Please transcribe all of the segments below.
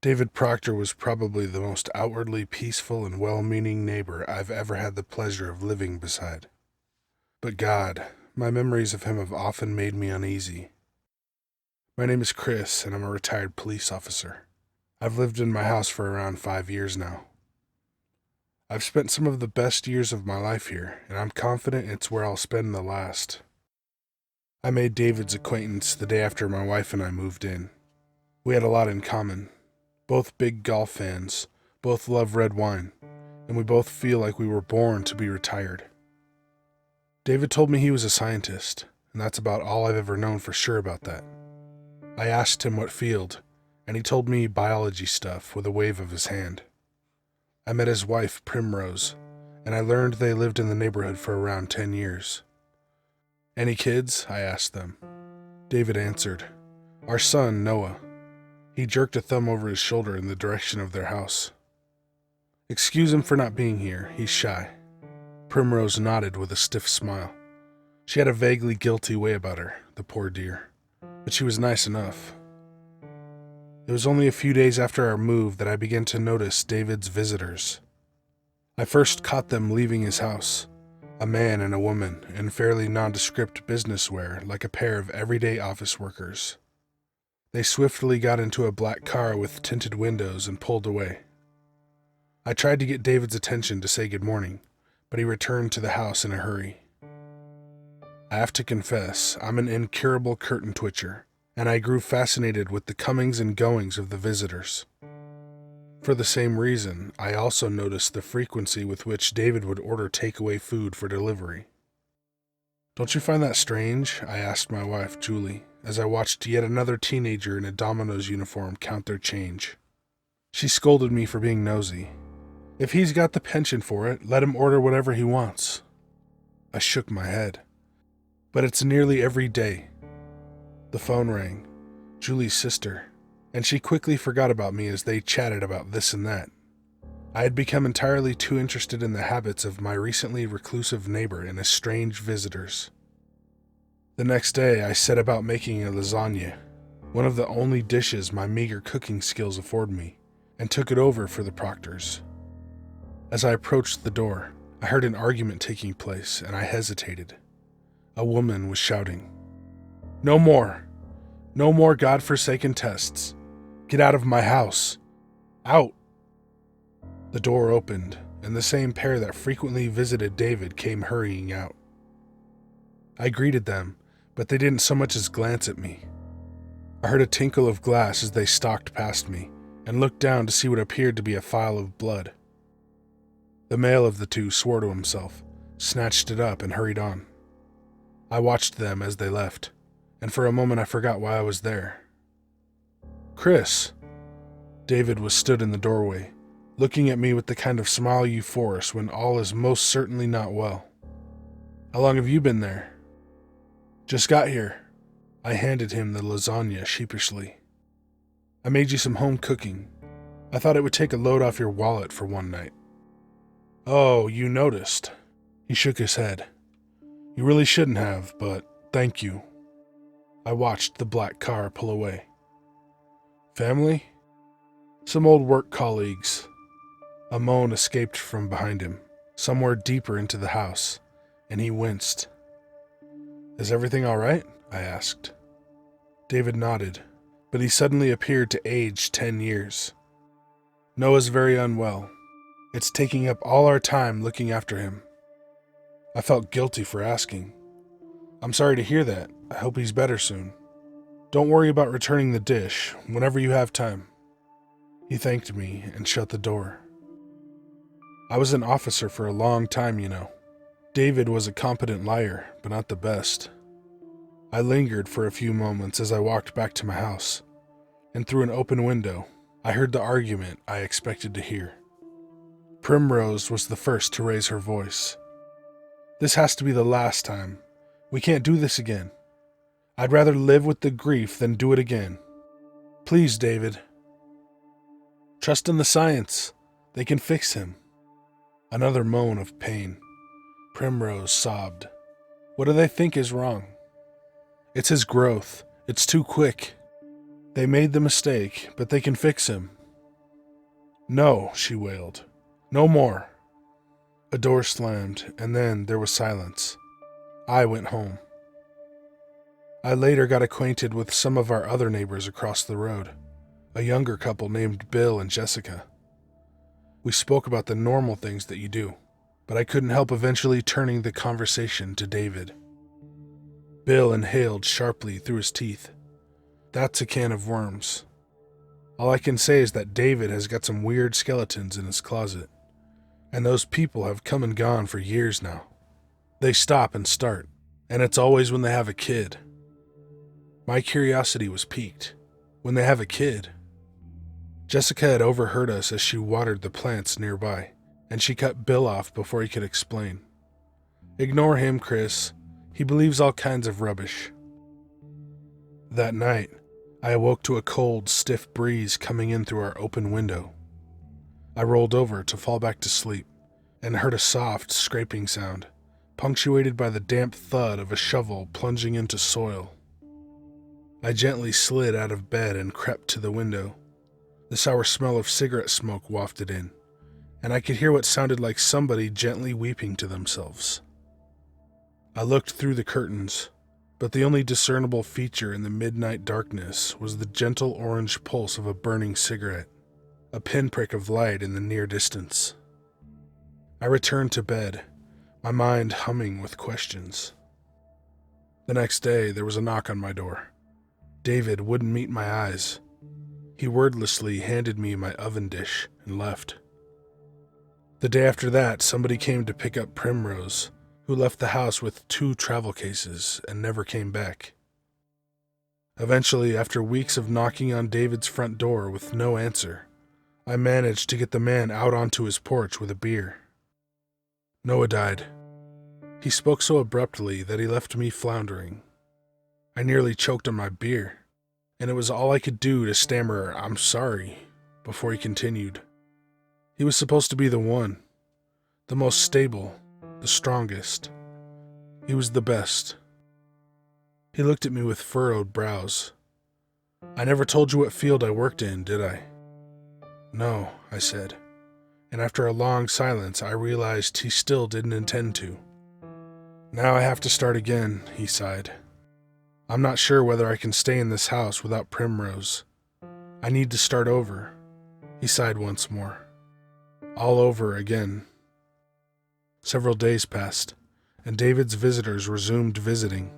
David Proctor was probably the most outwardly peaceful and well-meaning neighbor I've ever had the pleasure of living beside. But God, my memories of him have often made me uneasy. My name is Chris, and I'm a retired police officer. I've lived in my house for around 5 years now. I've spent some of the best years of my life here, and I'm confident it's where I'll spend the last. I made David's acquaintance the day after my wife and I moved in. We had a lot in common. Both big golf fans, both love red wine, and we both feel like we were born to be retired. David told me he was a scientist, and that's about all I've ever known for sure about that. I asked him what field, and he told me biology stuff with a wave of his hand. I met his wife, Primrose, and I learned they lived in the neighborhood for around 10 years. Any kids? I asked them. David answered, "Our son, Noah." He jerked a thumb over his shoulder in the direction of their house. "Excuse him for not being here. He's shy." Primrose nodded with a stiff smile. She had a vaguely guilty way about her, the poor dear, but she was nice enough. It was only a few days after our move that I began to notice David's visitors. I first caught them leaving his house, a man and a woman in fairly nondescript business wear like a pair of everyday office workers. They swiftly got into a black car with tinted windows and pulled away. I tried to get David's attention to say good morning, but he returned to the house in a hurry. I have to confess, I'm an incurable curtain twitcher, and I grew fascinated with the comings and goings of the visitors. For the same reason, I also noticed the frequency with which David would order takeaway food for delivery. "Don't you find that strange?" I asked my wife, Julie, as I watched yet another teenager in a Domino's uniform count their change. She scolded me for being nosy. "If he's got the penchant for it, let him order whatever he wants." I shook my head. "But it's nearly every day." The phone rang, Julie's sister, and she quickly forgot about me as they chatted about this and that. I had become entirely too interested in the habits of my recently reclusive neighbor and his strange visitors. The next day, I set about making a lasagna, one of the only dishes my meager cooking skills afford me, and took it over for the Proctors. As I approached the door, I heard an argument taking place, and I hesitated. A woman was shouting, "No more! No more godforsaken tests! Get out of my house! Out!" The door opened, and the same pair that frequently visited David came hurrying out. I greeted them, but they didn't so much as glance at me. I heard a tinkle of glass as they stalked past me, and looked down to see what appeared to be a phial of blood. The male of the two swore to himself, snatched it up, and hurried on. I watched them as they left, and for a moment I forgot why I was there. "Chris!" David was stood in the doorway, looking at me with the kind of smile you force when all is most certainly not well. "How long have you been there?" "Just got here." I handed him the lasagna sheepishly. "I made you some home cooking. I thought it would take a load off your wallet for one night." "Oh, you noticed." He shook his head. "You really shouldn't have, but thank you." I watched the black car pull away. "Family?" "Some old work colleagues." A moan escaped from behind him, somewhere deeper into the house, and he winced. "Is everything all right?" I asked. David nodded, but he suddenly appeared to age 10 years. "Noah's very unwell. It's taking up all our time looking after him." I felt guilty for asking. "I'm sorry to hear that. I hope he's better soon. Don't worry about returning the dish whenever you have time." He thanked me and shut the door. I was an officer for a long time, you know. David was a competent liar, but not the best. I lingered for a few moments as I walked back to my house, and through an open window, I heard the argument I expected to hear. Primrose was the first to raise her voice. "This has to be the last time. We can't do this again. I'd rather live with the grief than do it again. Please, David. Trust in the science. They can fix him." Another moan of pain. Primrose sobbed. "What do they think is wrong?" "It's his growth. It's too quick. They made the mistake, but they can fix him. "No," she wailed. "No more." A door slammed, and then there was silence. I went home. I later got acquainted with some of our other neighbors across the road, a younger couple named Bill and Jessica. We spoke about the normal things that you do, but I couldn't help eventually turning the conversation to David. Bill inhaled sharply through his teeth. "That's a can of worms. All I can say is that David has got some weird skeletons in his closet, and those people have come and gone for years now. They stop and start, and it's always when they have a kid." My curiosity was piqued. When they have a kid? Jessica had overheard us as she watered the plants nearby, and she cut Bill off before he could explain. "Ignore him, Chris. He believes all kinds of rubbish." That night, I awoke to a cold, stiff breeze coming in through our open window. I rolled over to fall back to sleep and heard a soft, scraping sound, punctuated by the damp thud of a shovel plunging into soil. I gently slid out of bed and crept to the window. The sour smell of cigarette smoke wafted in, and I could hear what sounded like somebody gently weeping to themselves. I looked through the curtains, but the only discernible feature in the midnight darkness was the gentle orange pulse of a burning cigarette, a pinprick of light in the near distance. I returned to bed, my mind humming with questions. The next day, there was a knock on my door. David wouldn't meet my eyes. He wordlessly handed me my oven dish and left. The day after that, somebody came to pick up Primrose, who left the house with 2 travel cases and never came back. Eventually, after weeks of knocking on David's front door with no answer, I managed to get the man out onto his porch with a beer. Noah died. He spoke so abruptly that he left me floundering. I nearly choked on my beer, and it was all I could do to stammer, "I'm sorry," before he continued. He was supposed to be the one, the most stable, the strongest. He was the best. He looked at me with furrowed brows. "I never told you what field I worked in, did I?" "No," I said, and after a long silence, I realized he still didn't intend to. "Now I have to start again," he sighed. "I'm not sure whether I can stay in this house without Primrose. I need to start over." He sighed once more. "All over again." Several days passed, and David's visitors resumed visiting.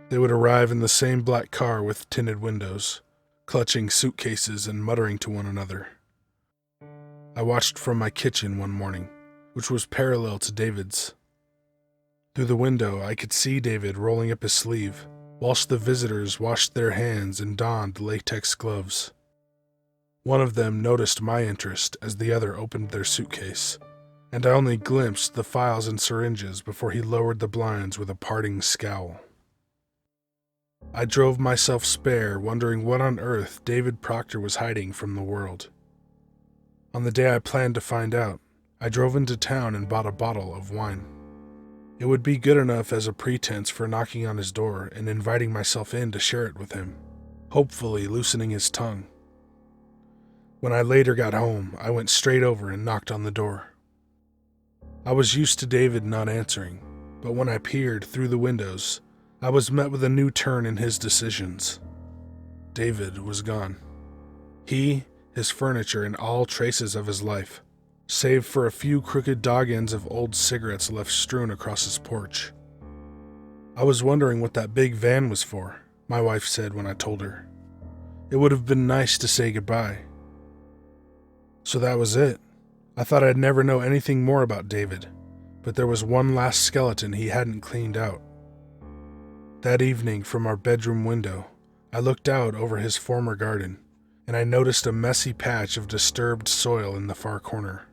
They would arrive in the same black car with tinted windows, clutching suitcases and muttering to one another. I watched from my kitchen one morning, which was parallel to David's. Through the window, I could see David rolling up his sleeve, whilst the visitors washed their hands and donned latex gloves. One of them noticed my interest as the other opened their suitcase, and I only glimpsed the files and syringes before he lowered the blinds with a parting scowl. I drove myself spare, wondering what on earth David Proctor was hiding from the world. On the day I planned to find out, I drove into town and bought a bottle of wine. It would be good enough as a pretense for knocking on his door and inviting myself in to share it with him, hopefully loosening his tongue. When I later got home, I went straight over and knocked on the door. I was used to David not answering, but when I peered through the windows, I was met with a new turn in his decisions. David was gone. He, his furniture, and all traces of his life, save for a few crooked dog ends of old cigarettes left strewn across his porch. "I was wondering what that big van was for," my wife said when I told her. "It would have been nice to say goodbye." So that was it. I thought I'd never know anything more about David, but there was one last skeleton he hadn't cleaned out. That evening, from our bedroom window, I looked out over his former garden, and I noticed a messy patch of disturbed soil in the far corner.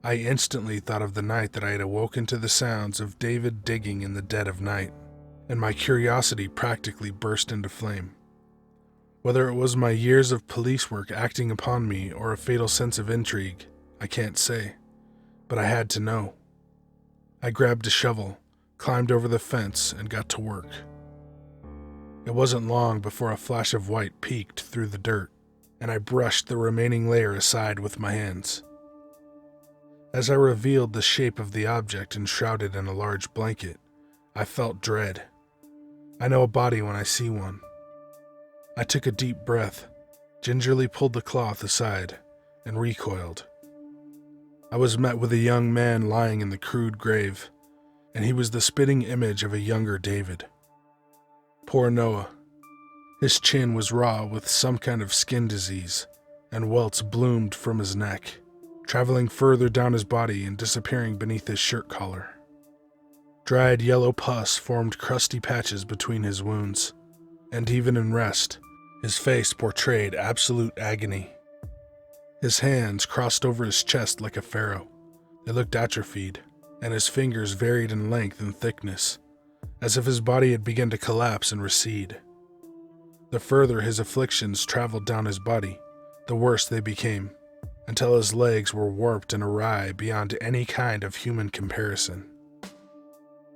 I instantly thought of the night that I had awoken to the sounds of David digging in the dead of night, and my curiosity practically burst into flame. Whether it was my years of police work acting upon me or a fatal sense of intrigue, I can't say, but I had to know. I grabbed a shovel, climbed over the fence, and got to work. It wasn't long before a flash of white peeked through the dirt, and I brushed the remaining layer aside with my hands. As I revealed the shape of the object enshrouded in a large blanket, I felt dread. I know a body when I see one. I took a deep breath, gingerly pulled the cloth aside, and recoiled. I was met with a young man lying in the crude grave, and he was the spitting image of a younger David. Poor Noah. His chin was raw with some kind of skin disease, and welts bloomed from his neck, traveling further down his body and disappearing beneath his shirt collar. Dried yellow pus formed crusty patches between his wounds, and even in rest, his face portrayed absolute agony. His hands crossed over his chest like a pharaoh. They looked atrophied, and his fingers varied in length and thickness, as if his body had begun to collapse and recede. The further his afflictions traveled down his body, the worse they became, until his legs were warped and awry beyond any kind of human comparison.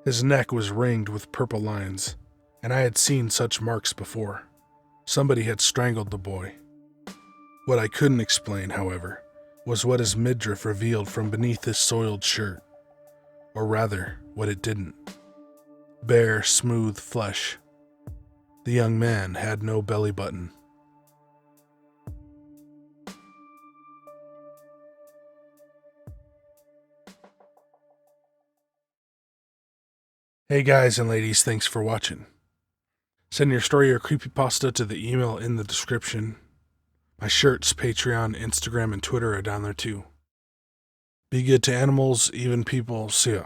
His neck was ringed with purple lines, and I had seen such marks before. Somebody had strangled the boy. What I couldn't explain, however, was what his midriff revealed from beneath his soiled shirt. Or rather, what it didn't. Bare, smooth flesh. The young man had no belly button. Hey guys and ladies, thanks for watching. Send your story or creepypasta to the email in the description. My shirts, Patreon, Instagram, and Twitter are down there too. Be good to animals, even people. See ya.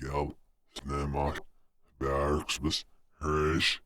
Já, snemma, bergsbus, hreish.